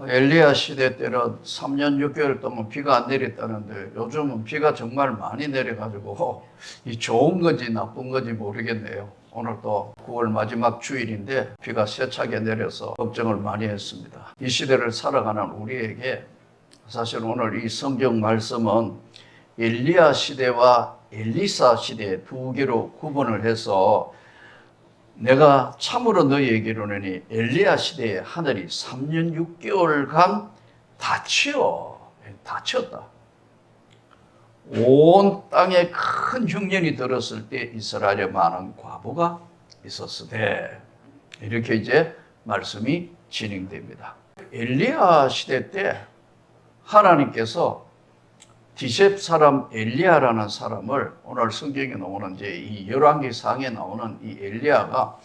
엘리야 시대 때는 3년 6개월 동안 비가 안 내렸다는데 요즘은 비가 정말 많이 내려가지고 이 좋은 건지 나쁜 건지 모르겠네요. 오늘 또 9월 마지막 주일인데 비가 세차게 내려서 걱정을 많이 했습니다. 이 시대를 살아가는 우리에게 사실 오늘 이 성경 말씀은 엘리야 시대와 엘리사 시대 두 개로 구분을 해서 내가 참으로 너희에게로는 엘리야 시대에 하늘이 3년 6개월간 닫혔다. 온 땅에 큰 흉년이 들었을 때 이스라엘에 많은 과부가 있었으되 이렇게 이제 말씀이 진행됩니다. 엘리야 시대 때 하나님께서 디셉 사람 엘리야라는 사람을 오늘 성경에 나오는 이제 이 열왕기상에 나오는 이 엘리야가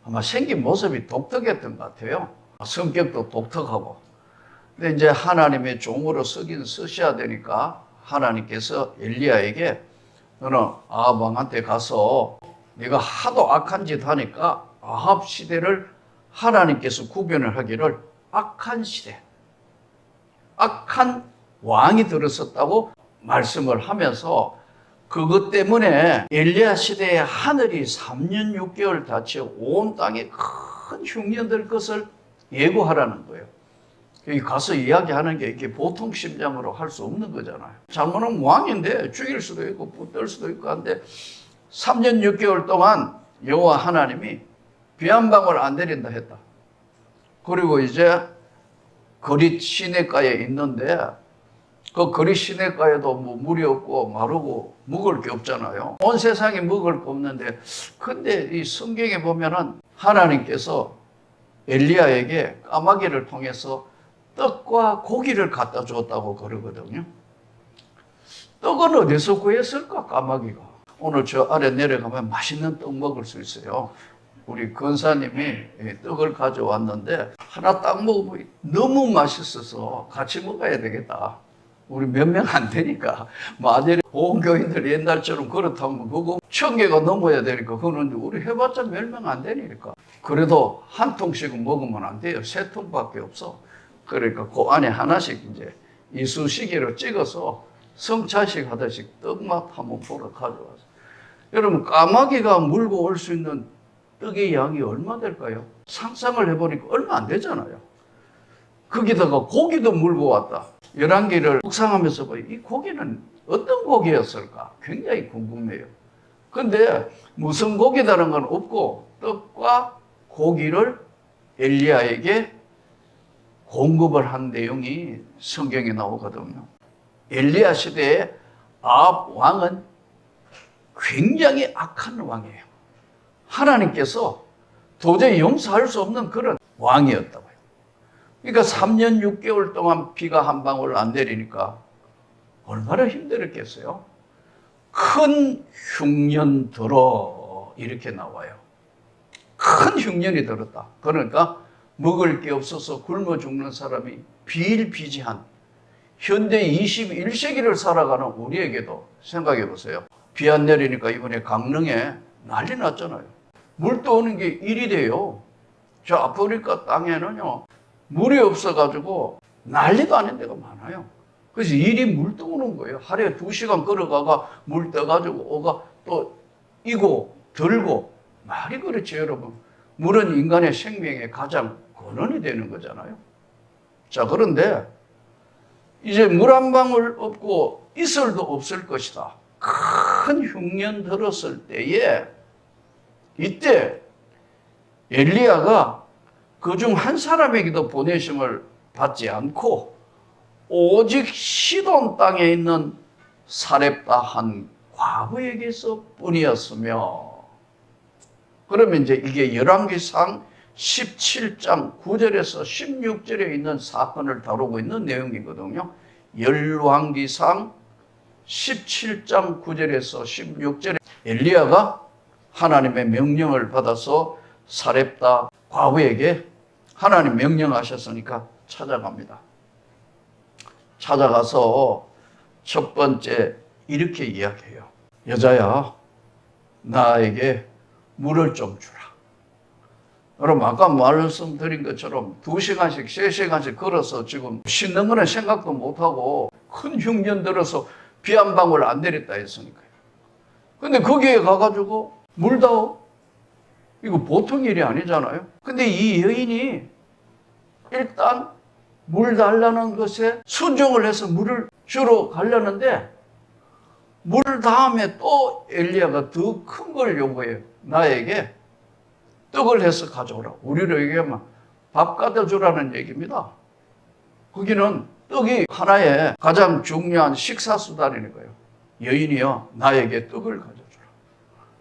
아마 생긴 모습이 독특했던 것 같아요. 성격도 독특하고. 근데 이제 하나님의 종으로 쓰긴 쓰셔야 되니까 하나님께서 엘리야에게 너는 아합 왕한테 가서 네가 하도 악한 짓 하니까 아합 시대를 하나님께서 구별을 하기를 악한 시대, 악한 왕이 들었었다고 말씀을 하면서 그것 때문에 엘리야 시대의 하늘이 3년 6개월 닫혀 온 땅에 큰 흉년 될 것을 예고하라는 거예요. 여기 가서 이야기하는 게 이게 보통 심정으로 할 수 없는 거잖아요. 잘못하면 왕인데 죽일 수도 있고 붙들 수도 있고 한데 3년 6개월 동안 여호와 하나님이 비 한 방울 안 내린다 했다. 그리고 이제 거리 시내가에 있는데 그 거리 시내가에도 뭐 물이 없고 마르고 먹을 게 없잖아요. 온 세상에 먹을 게 없는데 근데 이 성경에 보면은 하나님께서 엘리야에게 까마귀를 통해서 떡과 고기를 갖다 줬다고 그러거든요. 떡은 어디서 구했을까 까마귀가. 오늘 저 아래 내려가면 맛있는 떡 먹을 수 있어요. 우리 권사님이 떡을 가져왔는데 하나 딱 먹으면 너무 맛있어서 같이 먹어야 되겠다. 우리 몇 명 안 되니까 만일에 보험교인들 옛날처럼 그렇다면 그거 1000개가 넘어야 되니까 그거는 우리 해봤자 몇 명 안 되니까 그래도 한 통씩은 먹으면 안 돼요. 3통밖에 없어. 그러니까 그 안에 하나씩 이제 이쑤시개로 찍어서 성찬식 하듯이 떡맛 한번 보러 가져와서 여러분 까마귀가 물고 올 수 있는 떡의 양이 얼마 될까요? 상상을 해보니까 얼마 안 되잖아요. 거기다가 고기도 물고 왔다. 11개를 묵상하면서 이 고기는 어떤 고기였을까? 굉장히 궁금해요. 근데 무슨 고기다는 건 없고 떡과 고기를 엘리야에게 공급을 한 내용이 성경에 나오거든요. 엘리야 시대에 아합 왕은 굉장히 악한 왕이에요. 하나님께서 도저히 용서할 수 없는 그런 왕이었다고요. 그러니까 3년 6개월 동안 비가 한 방울 안 내리니까 얼마나 힘들었겠어요? 큰 흉년 들어 이렇게 나와요. 큰 흉년이 들었다. 그러니까 먹을 게 없어서 굶어 죽는 사람이 비일비재한 현대 21세기를 살아가는 우리에게도 생각해 보세요. 비 안 내리니까 이번에 강릉에 난리 났잖아요. 물 떠오는 게 일이 돼요. 저 아프리카 땅에는요. 물이 없어가지고 난리도 아닌 데가 많아요. 그래서 일이 물 떠오는 거예요. 하루에 2시간 걸어가가 물 떠가지고 오가 또 이고 들고 말이 그렇지 여러분. 물은 인간의 생명의 가장 근원이 되는 거잖아요. 자 그런데 이제 물 한 방울 없고 이슬도 없을 것이다. 큰 흉년 들었을 때에 이때 엘리야가 그중 한 사람에게도 보내심을 받지 않고 오직 시돈 땅에 있는 사렙다 한 과부에게서 뿐이었으며 그러면 이제 이게 열왕기상 17장 9절에서 16절에 있는 사건을 다루고 있는 내용이거든요. 열왕기상 17장 9절에서 16절에 엘리야가 하나님의 명령을 받아서 사렙다 과부에게 하나님 명령하셨으니까 찾아갑니다. 찾아가서 첫 번째 이렇게 이야기해요. 여자야, 나에게 물을 좀 주라. 그럼 아까 말씀드린 것처럼 2시간씩, 3시간씩 걸어서 지금 씻는 거는 생각도 못하고 큰 흉년 들어서 비 한 방울 안 내렸다 했으니까요. 근데 거기에 가가지고 물다오? 이거 보통 일이 아니잖아요. 근데 이 여인이 일단 물 달라는 것에 순종을 해서 물을 주러 가려는데 물 다음에 또 엘리야가 더 큰 걸 요구해요. 나에게 떡을 해서 가져오라. 우리로 얘기하면 밥 갖다 주라는 얘기입니다. 거기는 떡이 하나의 가장 중요한 식사수단인 거예요. 여인이요, 나에게 떡을 가져주라.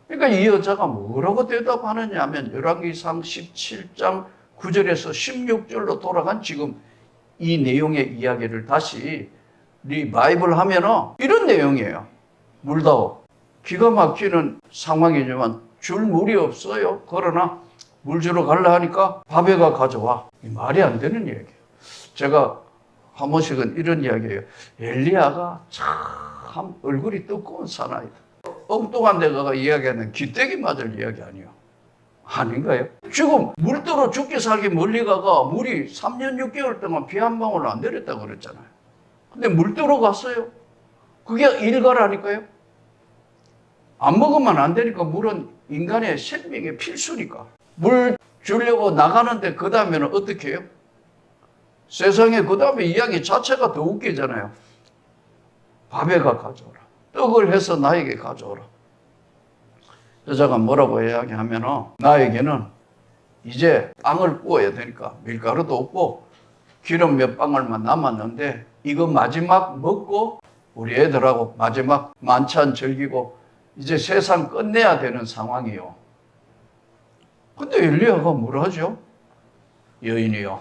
그러니까 이 여자가 뭐라고 대답하느냐 하면 열왕기상 17장 9절에서 16절로 돌아간 지금 이 내용의 이야기를 다시 리바이블 하면은 이런 내용이에요. 물다오. 기가 막히는 상황이지만 줄 물이 없어요. 그러나 물 주러 가려 하니까 바베가 가져와. 말이 안 되는 얘기예요. 제가 한 번씩은 이런 이야기예요. 엘리야가 참 얼굴이 뜨거운 사나이다. 엉뚱한 데가 이야기하는 기떼기 맞을 이야기 아니에요. 아닌가요? 지금 물들어 죽기 살기 멀리 가가 물이 3년 6개월 동안 비 한 방울 안 내렸다고 그랬잖아요. 근데 물들어 갔어요. 그게 일가라니까요. 안 먹으면 안 되니까 물은 인간의 생명의 필수니까. 물 주려고 나가는데 그 다음에는 어떻게 해요? 세상에 그 다음에 이야기 자체가 더 웃기잖아요. 바베가 가져오라. 떡을 해서 나에게 가져오라. 여자가 뭐라고 이야기하면은 나에게는 이제 빵을 구워야 되니까 밀가루도 없고 기름 몇 방울만 남았는데 이거 마지막 먹고 우리 애들하고 마지막 만찬 즐기고 이제 세상 끝내야 되는 상황이요. 근데 엘리야가 뭐라 하죠? 여인이요.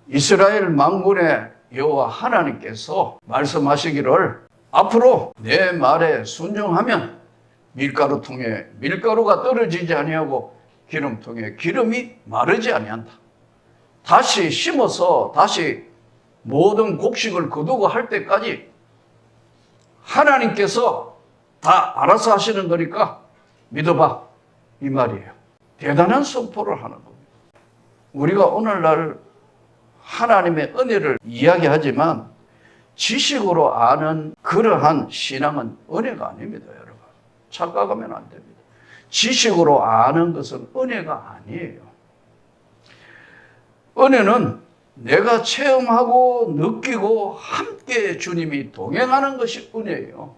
이스라엘 만군의 여호와 하나님께서 말씀하시기를 앞으로 내 말에 순종하면 밀가루통에 밀가루가 떨어지지 아니하고 기름통에 기름이 마르지 아니한다. 다시 심어서 다시 모든 곡식을 거두고 할 때까지 하나님께서 다 알아서 하시는 거니까 믿어봐. 이 말이에요. 대단한 선포를 하는 겁니다. 우리가 오늘날 하나님의 은혜를 이야기하지만 지식으로 아는 그러한 신앙은 은혜가 아닙니다, 여러분. 착각하면 안 됩니다. 지식으로 아는 것은 은혜가 아니에요. 은혜는 내가 체험하고 느끼고 함께 주님이 동행하는 것이 은혜예요.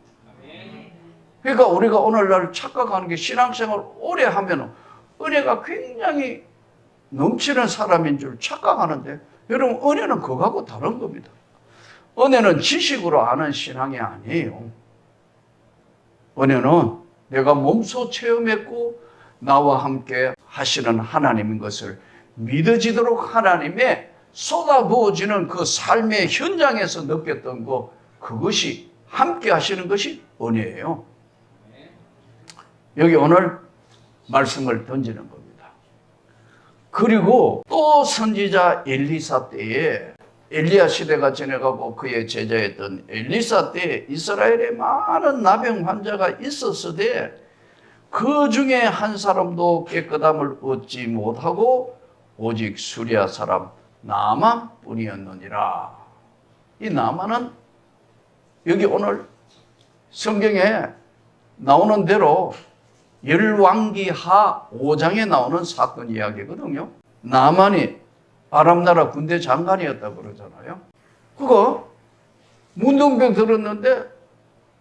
그러니까 우리가 오늘날 착각하는 게 신앙생활을 오래 하면 은혜가 굉장히 넘치는 사람인 줄 착각하는데 여러분 은혜는 그거하고 다른 겁니다. 은혜는 지식으로 아는 신앙이 아니에요. 은혜는 내가 몸소 체험했고 나와 함께 하시는 하나님인 것을 믿어지도록 하나님의 쏟아부어지는 그 삶의 현장에서 느꼈던 것, 그것이 함께 하시는 것이 은혜예요. 여기 오늘 말씀을 던지는 겁니다. 그리고 또 선지자 엘리사 때에 엘리야 시대가 지나가고 그의 제자였던 엘리사 때에 이스라엘에 많은 나병 환자가 있었으되 그 중에 한 사람도 깨끗함을 얻지 못하고 오직 수리아 사람 나만뿐이었느니라. 이 나만은 여기 오늘 성경에 나오는 대로 열왕기하 5장에 나오는 사건 이야기거든요. 나만이 아람나라 군대 장관이었다고 그러잖아요. 그거 문둥병 들었는데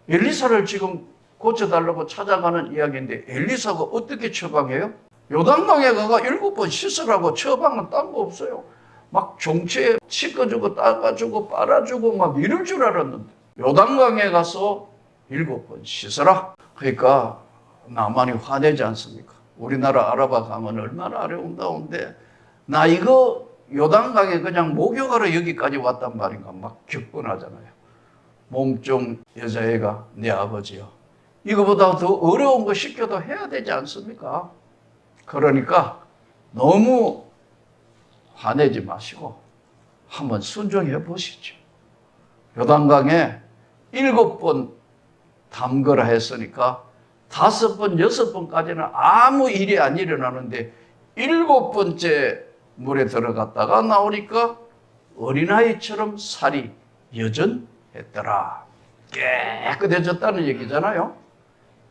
엘리사를 지금 고쳐달라고 찾아가는 이야기인데 엘리사가 어떻게 처방해요? 요단강에 가가 7번 씻으라고 처방은 딴 거 없어요. 막 종치에 씻어주고 닦아주고 빨아주고 막 이럴 줄 알았는데 요단강에 가서 7번 씻어라. 그러니까 나만이 화내지 않습니까? 우리나라 아라바 가면 얼마나 아름다운데 나 이거 요단강에 그냥 목욕하러 여기까지 왔단 말인가 막 격분하잖아요. 몸종 여자애가 내 아버지요. 이거보다 더 어려운 거 시켜도 해야 되지 않습니까? 그러니까 너무 화내지 마시고 한번 순종해 보시죠. 요단강에 7번 담그라 했으니까 5번, 6번까지는 아무 일이 안 일어나는데 7번째 물에 들어갔다가 나오니까 어린아이처럼 살이 여전했더라. 깨끗해졌다는 얘기잖아요.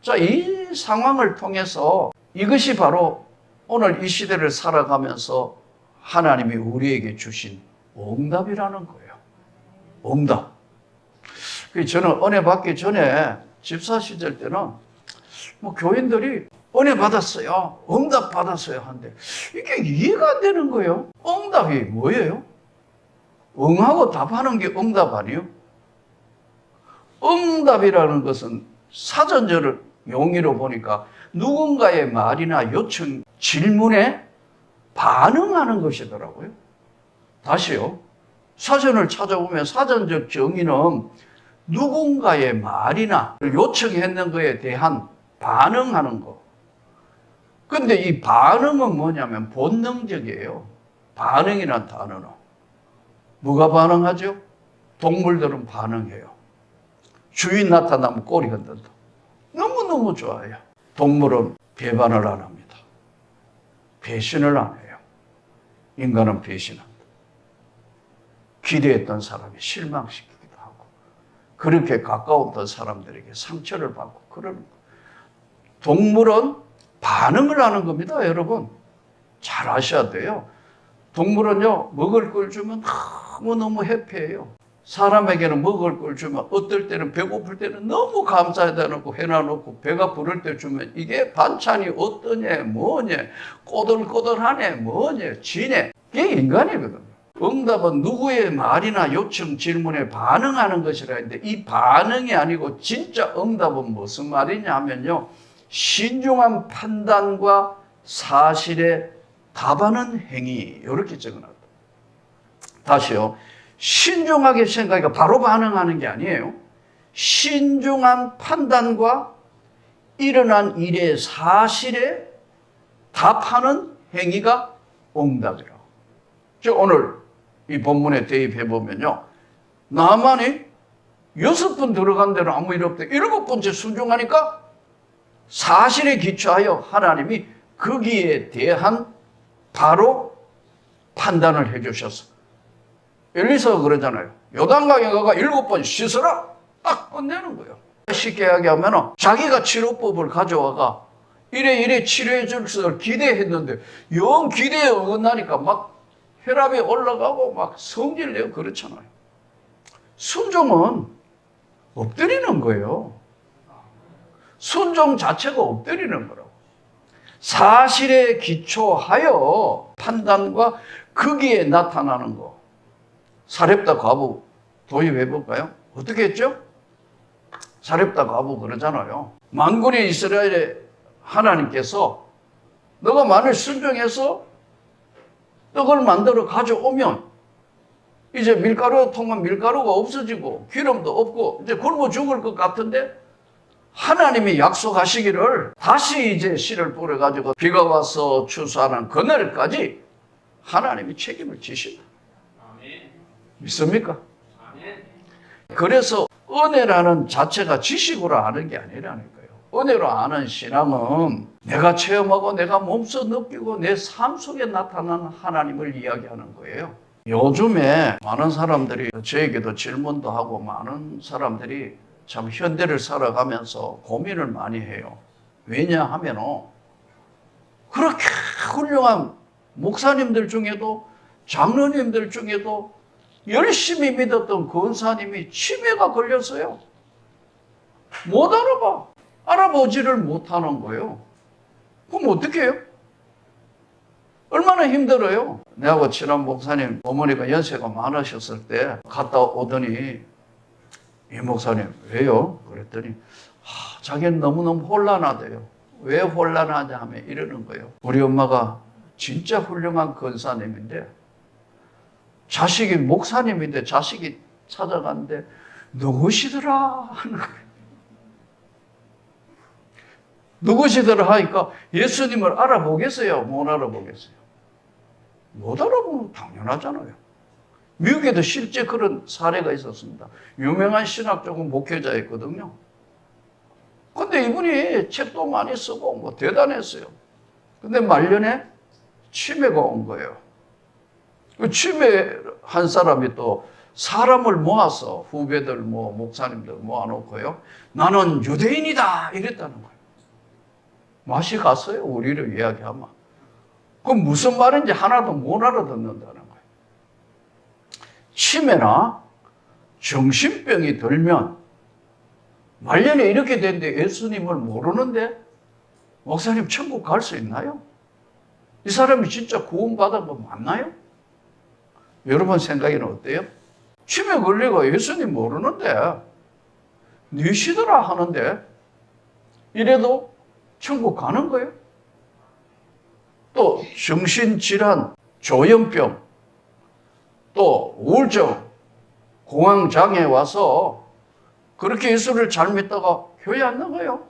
자, 이 상황을 통해서 이것이 바로 오늘 이 시대를 살아가면서 하나님이 우리에게 주신 응답이라는 거예요. 응답. 저는 은혜 받기 전에 집사 시절 때는 뭐 교인들이 은혜 받았어요, 응답 받았어요 하는데 이게 이해가 안 되는 거예요. 응답이 뭐예요? 응하고 답하는 게 응답 아니에요? 응답이라는 것은 사전절을 용어로 보니까 누군가의 말이나 요청, 질문에 반응하는 것이더라고요. 다시요. 사전을 찾아보면 사전적 정의는 누군가의 말이나 요청했는 것에 대한 반응하는 거. 근데 이 반응은 뭐냐면 본능적이에요. 반응이란 단어는. 뭐가 반응하죠? 동물들은 반응해요. 주인 나타나면 꼬리 흔든다. 너무너무 좋아요. 동물은 배반을 안 합니다. 배신을 안 해요. 인간은 배신한다. 기대했던 사람이 실망시키기도 하고, 그렇게 가까웠던 사람들에게 상처를 받고 그러는 거예요. 동물은 반응을 하는 겁니다, 여러분. 잘 아셔야 돼요. 동물은요, 먹을 걸 주면 너무너무 해피해요. 사람에게는 먹을 걸 주면 어떨 때는 배고플 때는 너무 감사하다 놓고 해놔놓고 배가 부를 때 주면 이게 반찬이 어떠냐 뭐냐 꼬들꼬들하네 뭐냐 지네, 이게 인간이거든요. 응답은 누구의 말이나 요청 질문에 반응하는 것이라 했는데 이 반응이 아니고 진짜 응답은 무슨 말이냐 하면요, 신중한 판단과 사실에 답하는 행위, 이렇게 적어놨다. 다시요. 신중하게 생각하니까 바로 반응하는 게 아니에요. 신중한 판단과 일어난 일의 사실에 답하는 행위가 응답이라고. 즉 오늘 이 본문에 대입해 보면요, 나만이 6번 들어간 데는 아무 일 없대. 7번째 순종하니까 사실에 기초하여 하나님이 거기에 대한 바로 판단을 해주셔서, 엘리사가 그러잖아요. 요단강에 가가 7번 씻어라, 딱 끝내는 거예요. 쉽게 이야기하면 자기가 치료법을 가져와가 이래 치료해 줄 것을 기대했는데 영 기대에 어긋나니까 막 혈압이 올라가고 막 성질 내고 그렇잖아요. 순종은 엎드리는 거예요. 순종 자체가 엎드리는 거라고. 사실에 기초하여 판단과 거기에 나타나는 거. 사렙다 과부 도입해 볼까요? 어떻게 했죠? 사렙다 과부 그러잖아요. 만군의 이스라엘의 하나님께서 너가 만일 순종해서 떡을 만들어 가져오면 이제 밀가루 통은 밀가루가 없어지고 기름도 없고 이제 굶어 죽을 것 같은데 하나님이 약속하시기를 다시 이제 씨를 뿌려가지고 비가 와서 추수하는 그날까지 하나님이 책임을 지신다. 믿습니까? 그래서 은혜라는 자체가 지식으로 아는 게 아니라는 거예요. 은혜로 아는 신앙은 내가 체험하고 내가 몸소 느끼고 내 삶 속에 나타나는 하나님을 이야기하는 거예요. 요즘에 많은 사람들이 저에게도 질문도 하고 많은 사람들이 참 현대를 살아가면서 고민을 많이 해요. 왜냐하면 그렇게 훌륭한 목사님들 중에도 장로님들 중에도 열심히 믿었던 권사님이 치매가 걸렸어요. 못 알아봐. 알아보지를 못하는 거예요. 그럼 어떻게 해요? 얼마나 힘들어요. 내하고 친한 목사님 어머니가 연세가 많으셨을 때 갔다 오더니 이 목사님 왜요? 그랬더니 자기는 너무너무 혼란하대요. 왜 혼란하냐 하면 이러는 거예요. 우리 엄마가 진짜 훌륭한 권사님인데 자식이 목사님인데 자식이 찾아갔는데 누구시더라 하는 거예요. 누구시더라 하니까 예수님을 알아보겠어요? 못 알아보겠어요? 못 알아보면 당연하잖아요. 미국에도 실제 그런 사례가 있었습니다. 유명한 신학적 목회자였거든요. 근데 이분이 책도 많이 쓰고 뭐 대단했어요. 근데 말년에 치매가 온 거예요. 그 치매한 사람이 또 사람을 모아서 후배들 뭐 목사님들 모아놓고요. 나는 유대인이다 이랬다는 거예요. 맛이 갔어요. 우리를 이야기하면. 그럼 무슨 말인지 하나도 못 알아듣는다는 거예요. 치매나 정신병이 들면 말년에 이렇게 됐는데 예수님을 모르는데 목사님 천국 갈 수 있나요? 이 사람이 진짜 구원받은 거 맞나요? 여러분 생각에는 어때요? 치매 걸리고 예수님 모르는데 뉘시더라 하는데 이래도 천국 가는 거예요? 또 정신질환, 조현병, 또 우울증, 공황장애 와서 그렇게 예수를 잘 믿다가 교회 안 나가요.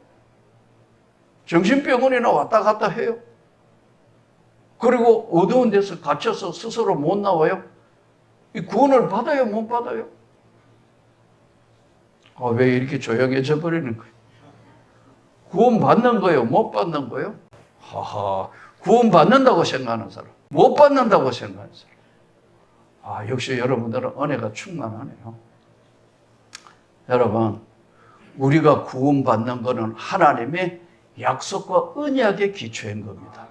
정신병원이나 왔다 갔다 해요. 그리고 어두운 데서 갇혀서 스스로 못 나와요. 이 구원을 받아요, 못 받아요? 왜 이렇게 조용해져 버리는 거예요? 구원 받는 거예요, 못 받는 거예요? 하하, 구원 받는다고 생각하는 사람, 못 받는다고 생각하는 사람. 역시 여러분들은 은혜가 충만하네요. 여러분, 우리가 구원받는 것은 하나님의 약속과 언약에 기초한 겁니다.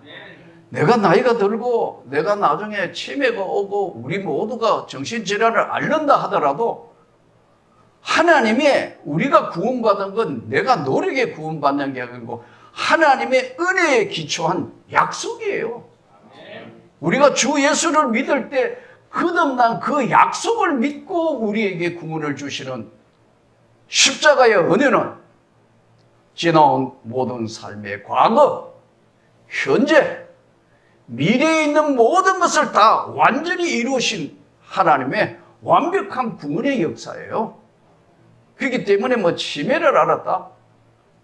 내가 나이가 들고 내가 나중에 치매가 오고 우리 모두가 정신질환을 앓는다 하더라도 하나님의 우리가 구원받은 건 내가 노력에 구원받는 게 아니고 하나님의 은혜에 기초한 약속이에요. 우리가 주 예수를 믿을 때 거듭난 그 약속을 믿고 우리에게 구원을 주시는 십자가의 은혜는 지나온 모든 삶의 과거, 현재, 미래에 있는 모든 것을 다 완전히 이루신 하나님의 완벽한 구원의 역사예요. 그렇기 때문에 뭐 치매를 알았다,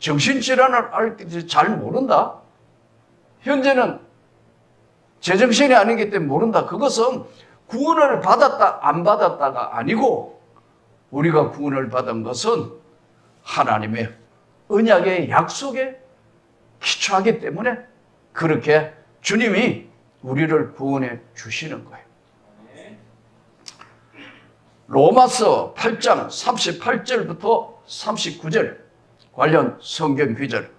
정신질환을 알 때 잘 모른다, 현재는 제정신이 아니기 때문에 모른다. 그것은 구원을 받았다 안 받았다가 아니고 우리가 구원을 받은 것은 하나님의 언약의 약속에 기초하기 때문에 그렇게 주님이 우리를 구원해 주시는 거예요. 로마서 8장 38절부터 39절 관련 성경 구절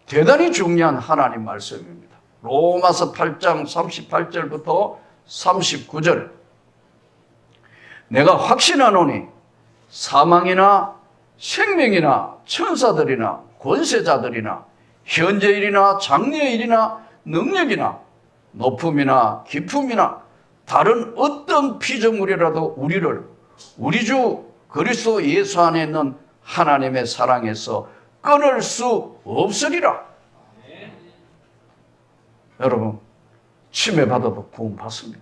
대단히 중요한 하나님 말씀입니다. 로마서 8장 38절부터 39절 내가 확신하노니 사망이나 생명이나 천사들이나 권세자들이나 현재일이나 장래일이나 능력이나 높음이나 깊음이나 다른 어떤 피조물이라도 우리를 우리 주 그리스도 예수 안에 있는 하나님의 사랑에서 끊을 수 없으리라. 여러분, 치매 받아도 구원 받습니다.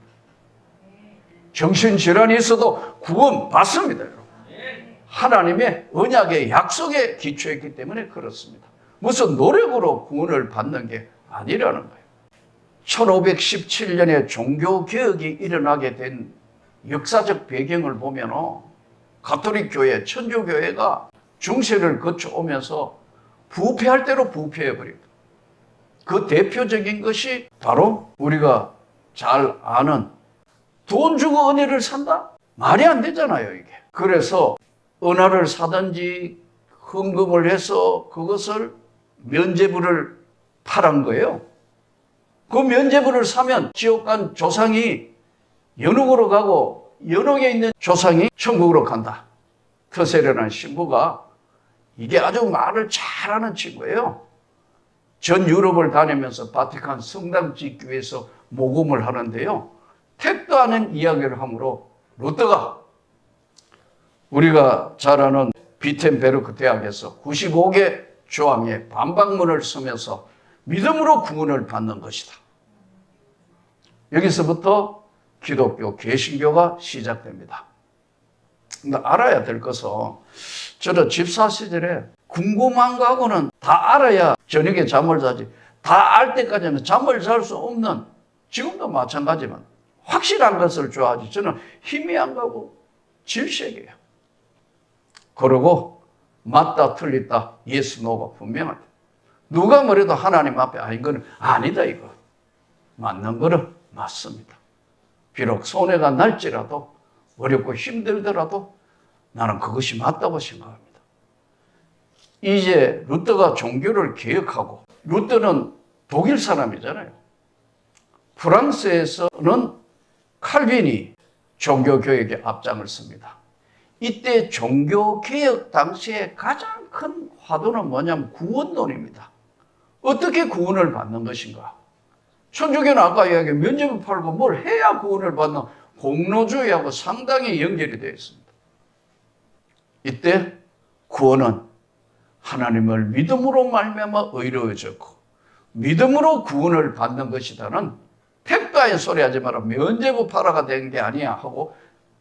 정신질환이 있어도 구원 받습니다. 여러분. 하나님의 언약의 약속에 기초했기 때문에 그렇습니다. 무슨 노력으로 구원을 받는 게 아니라는 거예요. 1517년에 종교개혁이 일어나게 된 역사적 배경을 보면 가톨릭 교회, 천주교회가 중세를 거쳐오면서 부패할 대로 부패해버립니다. 그 대표적인 것이 바로 우리가 잘 아는 돈 주고 은혜를 산다? 말이 안 되잖아요, 이게. 그래서 은화를 사든지 헌금을 해서 그것을 면죄부를 팔은 거예요. 그 면죄부를 사면 지옥 간 조상이 연옥으로 가고 연옥에 있는 조상이 천국으로 간다. 터세라는 신부가 이게 아주 말을 잘하는 친구예요. 전 유럽을 다니면서 바티칸 성당 짓기 위해서 모금을 하는데요. 택도 않은 이야기를 하므로 루터가 우리가 잘 아는 비텐베르크 대학에서 95개 조항의 반박문을 쓰면서 믿음으로 구원을 받는 것이다. 여기서부터 기독교 개신교가 시작됩니다. 근데 알아야 될 것은 저는 집사 시절에 궁금한 거하고는 다 알아야 저녁에 잠을 자지 다 알 때까지는 잠을 잘 수 없는 지금도 마찬가지만 확실한 것을 좋아하지 저는 희미한 거하고 질색이에요. 그러고 맞다 틀리다 예스 노가 분명하다. 누가 뭐래도 하나님 앞에 이거는 아니다 이거. 맞는 거는 맞습니다. 비록 손해가 날지라도 어렵고 힘들더라도 나는 그것이 맞다고 생각합니다. 이제 루터가 종교를 개혁하고, 루터는 독일 사람이잖아요. 프랑스에서는 칼빈이 종교개혁에 앞장을 씁니다. 이때 종교개혁 당시에 가장 큰 화두는 뭐냐면 구원론입니다. 어떻게 구원을 받는 것인가? 천주교는 아까 이야기한 면죄부 팔고 뭘 해야 구원을 받는 공로주의하고 상당히 연결이 되어 있습니다. 이때 구원은 하나님을 믿음으로 말미암아 의로워졌고 믿음으로 구원을 받는 것이다는 택도의 소리 하지 마라. 면죄부 팔아가 된 게 아니야 하고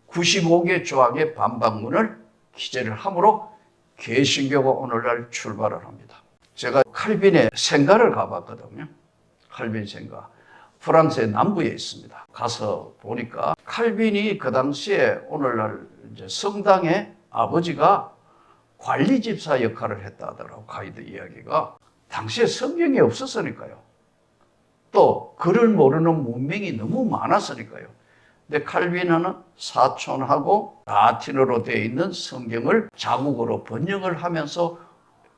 95개 조항의 반박문을 기재를 하므로 개신교가 오늘날 출발을 합니다. 제가 칼빈의 생가를 가봤거든요. 칼빈 생가. 프랑스의 남부에 있습니다. 가서 보니까 칼빈이 그 당시에 오늘날 이제 성당의 아버지가 관리 집사 역할을 했다 하더라고, 가이드 이야기가. 당시에 성경이 없었으니까요. 또 글을 모르는 문명이 너무 많았으니까요. 근데 칼빈은 사촌하고 라틴어로 되어 있는 성경을 자국어로 번역을 하면서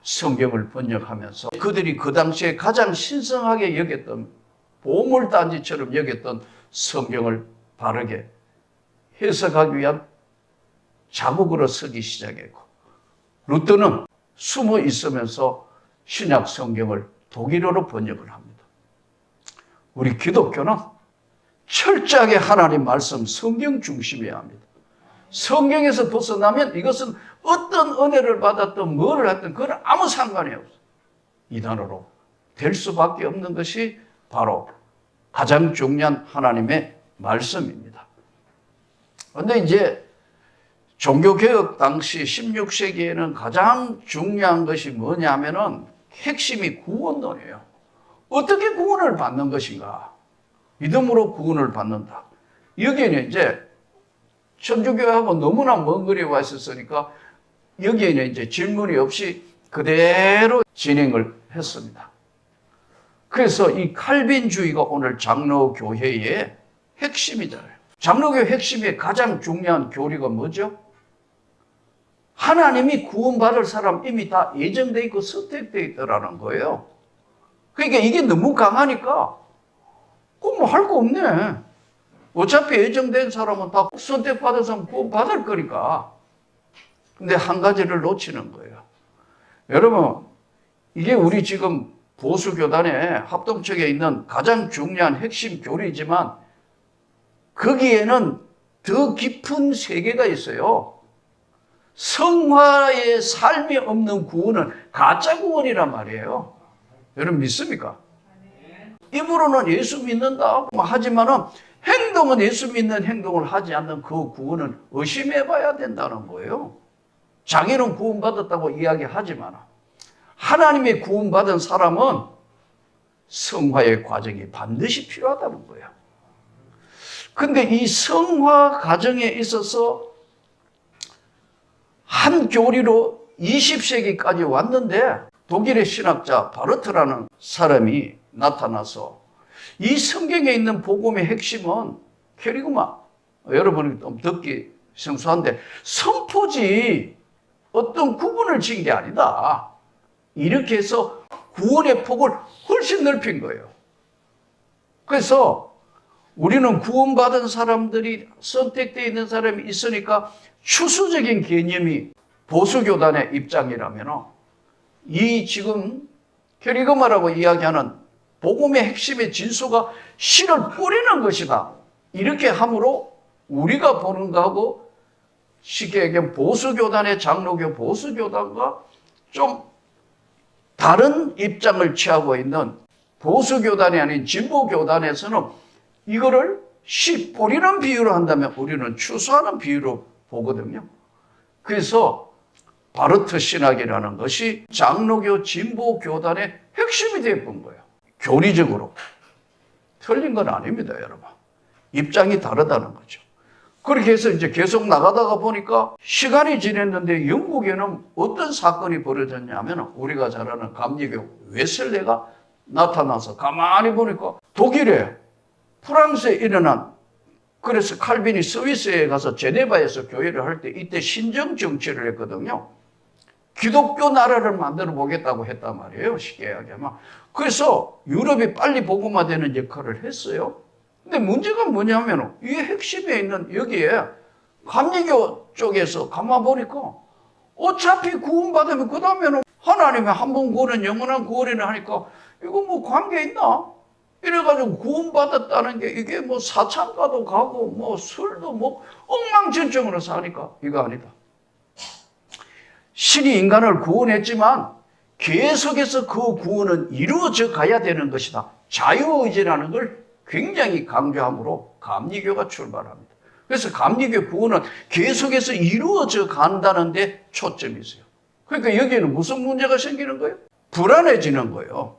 성경을 번역하면서 그들이 그 당시에 가장 신성하게 여겼던 보물단지처럼 여겼던 성경을 바르게 해석하기 위한 자국어로 쓰기 시작했고, 루터는 숨어 있으면서 신약 성경을 독일어로 번역을 합니다. 우리 기독교는 철저하게 하나님 말씀 성경 중심이어야 합니다. 성경에서 벗어나면 이것은 어떤 은혜를 받았든 뭐를 했든 그건 아무 상관이 없어요. 이단으로 될 수밖에 없는 것이 바로 가장 중요한 하나님의 말씀입니다. 그런데 이제 종교개혁 당시 16세기에는 가장 중요한 것이 뭐냐면은 핵심이 구원론이에요. 어떻게 구원을 받는 것인가? 믿음으로 구원을 받는다. 여기에는 이제 천주교하고 너무나 먼 거리에 와 있었으니까 여기에는 이제 질문이 없이 그대로 진행을 했습니다. 그래서 이 칼빈주의가 오늘 장로교회의 핵심이잖아요. 장로교 핵심의 가장 중요한 교리가 뭐죠? 하나님이 구원받을 사람 이미 다 예정되어 있고 선택되어 있더라는 거예요. 그러니까 이게 너무 강하니까 뭐 할 거 없네. 어차피 예정된 사람은 다 선택받은 사람 구원받을 거니까. 근데 한 가지를 놓치는 거예요. 여러분, 이게 우리 지금 보수교단의 합동측에 있는 가장 중요한 핵심 교리지만 거기에는 더 깊은 세계가 있어요. 성화의 삶이 없는 구원은 가짜 구원이란 말이에요. 여러분 믿습니까? 입으로는 예수 믿는다 하지만은 행동은 예수 믿는 행동을 하지 않는 그 구원은 의심해 봐야 된다는 거예요. 자기는 구원받았다고 이야기하지만 하나님의 구원받은 사람은 성화의 과정이 반드시 필요하다는 거예요. 근데 이 성화 과정에 있어서 한 교리로 20세기까지 왔는데 독일의 신학자 바르트라는 사람이 나타나서 이 성경에 있는 복음의 핵심은 캐리그마, 여러분이 좀 듣기 생소한데 선포지 어떤 구분을 지은 게 아니다. 이렇게 해서 구원의 폭을 훨씬 넓힌 거예요. 그래서 우리는 구원받은 사람들이 선택되어 있는 사람이 있으니까 추수적인 개념이 보수교단의 입장이라면 이 지금 캐리그마라고 이야기하는 복음의 핵심의 진수가 씨를 뿌리는 것이다. 이렇게 함으로 우리가 보는 거하고 쉽게 얘기하면 보수교단의 장로교 보수교단과 좀 다른 입장을 취하고 있는 보수교단이 아닌 진보교단에서는 이거를 씨 뿌리는 비유로 한다면 우리는 추수하는 비유로 보거든요. 그래서 바르트 신학이라는 것이 장로교 진보교단의 핵심이 되어본 거예요. 교리적으로 틀린 건 아닙니다, 여러분. 입장이 다르다는 거죠. 그렇게 해서 이제 계속 나가다가 보니까 시간이 지났는데 영국에는 어떤 사건이 벌어졌냐면 우리가 잘 아는 감리교 웨슬레가 나타나서 가만히 보니까 독일에 프랑스에 일어난, 그래서 칼빈이 스위스에 가서 제네바에서 교회를 할 때 이때 신정 정치를 했거든요. 기독교 나라를 만들어 보겠다고 했단 말이에요. 쉽게 이야기하면. 그래서 유럽이 빨리 복음화되는 역할을 했어요. 근데 문제가 뭐냐면 이 핵심에 있는 여기에 감리교 쪽에서 가만 보니까 어차피 구원받으면 그 다음에는 하나님의 한 번 구원은 영원한 구원이나 하니까 이거 뭐 관계 있나? 이래가지고 구원받았다는 게 이게 뭐 사창가도 가고 뭐 술도 뭐 엉망진창으로 사니까 이거 아니다. 신이 인간을 구원했지만 계속해서 그 구원은 이루어져 가야 되는 것이다. 자유의지라는 걸 굉장히 강조함으로 감리교가 출발합니다. 그래서 감리교 구원은 계속해서 이루어져 간다는 데 초점이 있어요. 그러니까 여기에는 무슨 문제가 생기는 거예요? 불안해지는 거예요.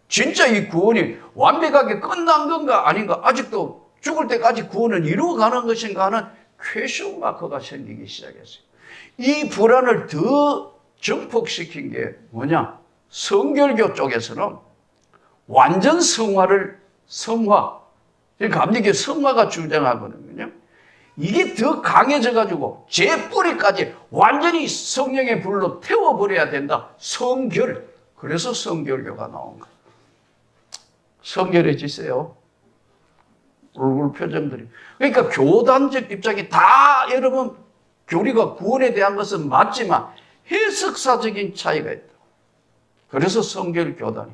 진짜 이 구원이 완벽하게 끝난 건가 아닌가, 아직도 죽을 때까지 구원을 이루어가는 것인가 하는 퀘션 마크가 생기기 시작했어요. 이 불안을 더 증폭시킨 게 뭐냐? 성결교 쪽에서는 완전 성화, 감리교 성화가 주장하거든요. 이게 더 강해져가지고 제 뿌리까지 완전히 성령의 불로 태워버려야 된다. 성결. 그래서 성결교가 나온 거예요. 성결해지세요. 얼굴 표정들이. 그러니까 교단적 입장이 다 여러분 교리가 구원에 대한 것은 맞지만 해석사적인 차이가 있다. 그래서 성결교단이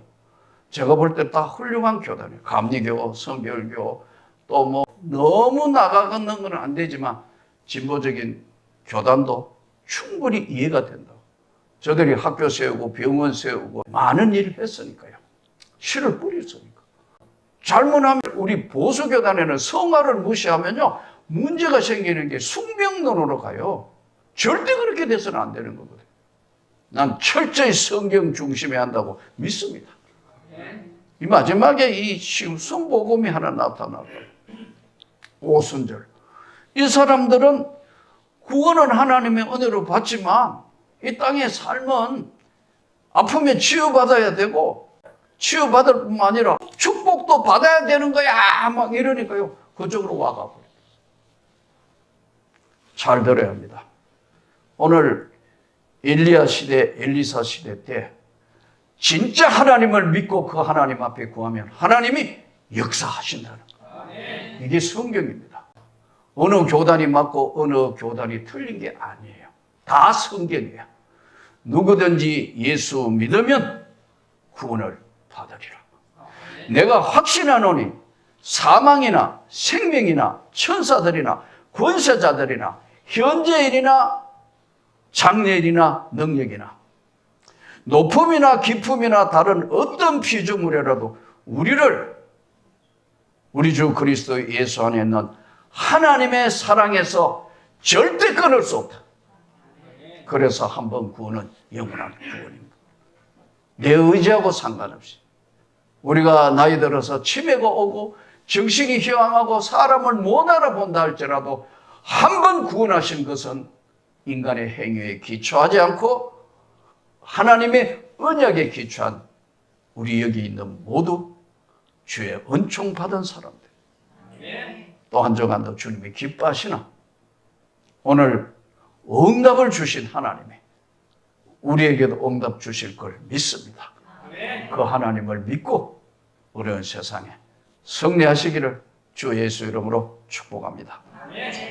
제가 볼 때 다 훌륭한 교단이에요. 감리교, 성결교, 또 뭐 너무 나가는 건 안 되지만 진보적인 교단도 충분히 이해가 된다. 저들이 학교 세우고 병원 세우고 많은 일을 했으니까요. 씨를 뿌렸으니까. 잘못하면 우리 보수교단에는 성화를 무시하면요 문제가 생기는 게 숙명론으로 가요. 절대 그렇게 돼서는 안 되는 거거든요. 난 철저히 성경 중심에 한다고 믿습니다. 이 마지막에 이 심성복음이 하나 나타나고 오순절. 이 사람들은 구원은 하나님의 은혜로 받지만 이 땅의 삶은 아프면 치유받아야 되고 치유받을 뿐만 아니라 축복도 받아야 되는 거야 막 이러니까요 그쪽으로 와가 버려요. 잘 들어야 합니다. 오늘 엘리야 시대, 엘리사 시대 때 진짜 하나님을 믿고 그 하나님 앞에 구하면 하나님이 역사하신다는 거예요. 이게 성경입니다. 어느 교단이 맞고 어느 교단이 틀린 게 아니에요. 다 성경이에요. 누구든지 예수 믿으면 구원을 받으리라. 내가 확신하노니 사망이나 생명이나 천사들이나 권세자들이나 현재일이나 장래일이나 능력이나 높음이나 깊음이나 다른 어떤 피조물이라도 우리 주 그리스도 예수 안에 있는 하나님의 사랑에서 절대 끊을 수 없다. 그래서 한 번 구원은 영원한 구원입니다. 내 의지하고 상관없이 우리가 나이 들어서 치매가 오고 정신이 희망하고 사람을 못 알아본다 할지라도 한 번 구원하신 것은 인간의 행위에 기초하지 않고 하나님의 언약에 기초한 우리 여기 있는 모두 주의 은총 받은 사람들. 또 한 주간 더 주님이 기뻐하시나? 오늘 응답을 주신 하나님이 우리에게도 응답 주실 걸 믿습니다. 그 하나님을 믿고 어려운 세상에 승리하시기를 주 예수 이름으로 축복합니다.